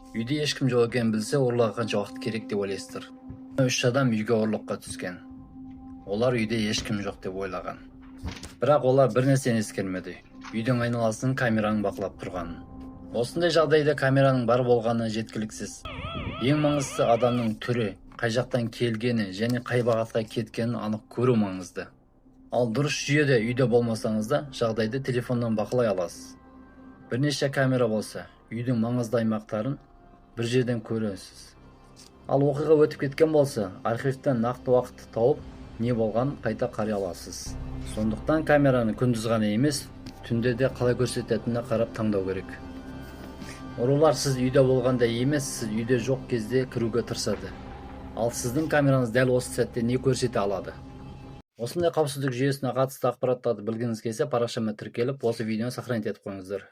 Үйде ешкім жоқ екенін білсе, ұрлыққа қанша уақыт керек деп ойлайсыздар. 3 адам үйге ұрлыққа түскен. Олар үйде ешкім жоқ деп ойлаған. Бірақ олар бір нәрсені ескермеді. Үйдің айналасын камераның бақылап тұрғанын. Осындай жағдайда камераның бар болғаны жеткіліксіз. Ең маңыздысы адамның түрі, қай жақтан келгені және қай бағытқа кеткенін анық көру маңызды. Ал дұрыс жүйеде үйде болмасаңыз да, жағдайды телефоннан бақылай аласыз. Бірнеше камера болса, үйдің маңызды аймақтарын бір жерден көресіз. Ал оқиға өтіп кеткен болса, архивтен нақты уақытты тауып, не болған қайта қарай аласыз. Сондықтан камераны күндіз ғана емес, түнде де қалай көрсететініне қарап таңдау керек. Ұрылар сіз үйде болғанда емес, сіз үйде жоқ кезде кіруге тырысады. Ал сіздің камераныз дәл осы сәтте не көрсете алады? Осындай қауіпсіздік жүйесіне қатысты ақпараттарды білгіңіз келсе, парақшама тіркеліп, осы видеоны сохранить етіп қойыңыздар.